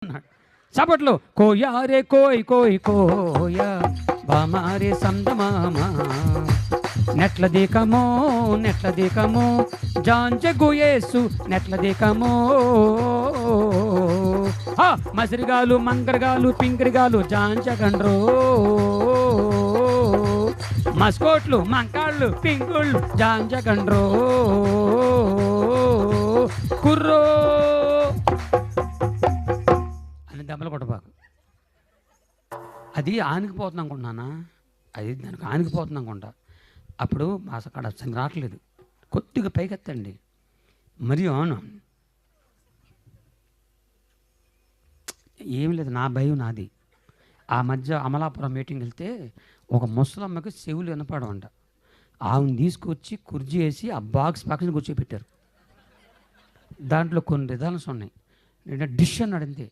అన్నాడు. చప్పట్లు. కోయా రే కోయ్ కోయ్ కోయా బామారే సందమామ నెట్ల దీకమో జాంచె గుయేసు నెట్ల దీకమో మసిరిగాలు మంగరగాలు పింకరిగాలు జాంచగండ్రో మస్కోట్లు మంకాళ్ళు పింకుళ్ళు జాంచగండ్రో కుర్రో అని దెబ్బలు కొట్టబాకు. అది ఆనికిపోతుంది అనుకుంటున్నానా, అది దానికి ఆనికిపోతుంది అనుకుంటా. అప్పుడు అక్కడ రావట్లేదు, కొద్దిగా పైకెత్తండి. మరియు అవును, ఏం లేదు, నా భయం నాది. ఆ మధ్య అమలాపురం మీటింగ్ వెళ్తే ఒక ముసలమ్మకి చెవులు వినపడమంట. ఆమెను తీసుకొచ్చి కుర్చీ వేసి ఆ బాక్స్ పక్కన కూర్చోబెట్టారు. దాంట్లో కొన్ని రిజల్ట్స్ ఉన్నాయి. డిష్ అన్నాడు అంతే.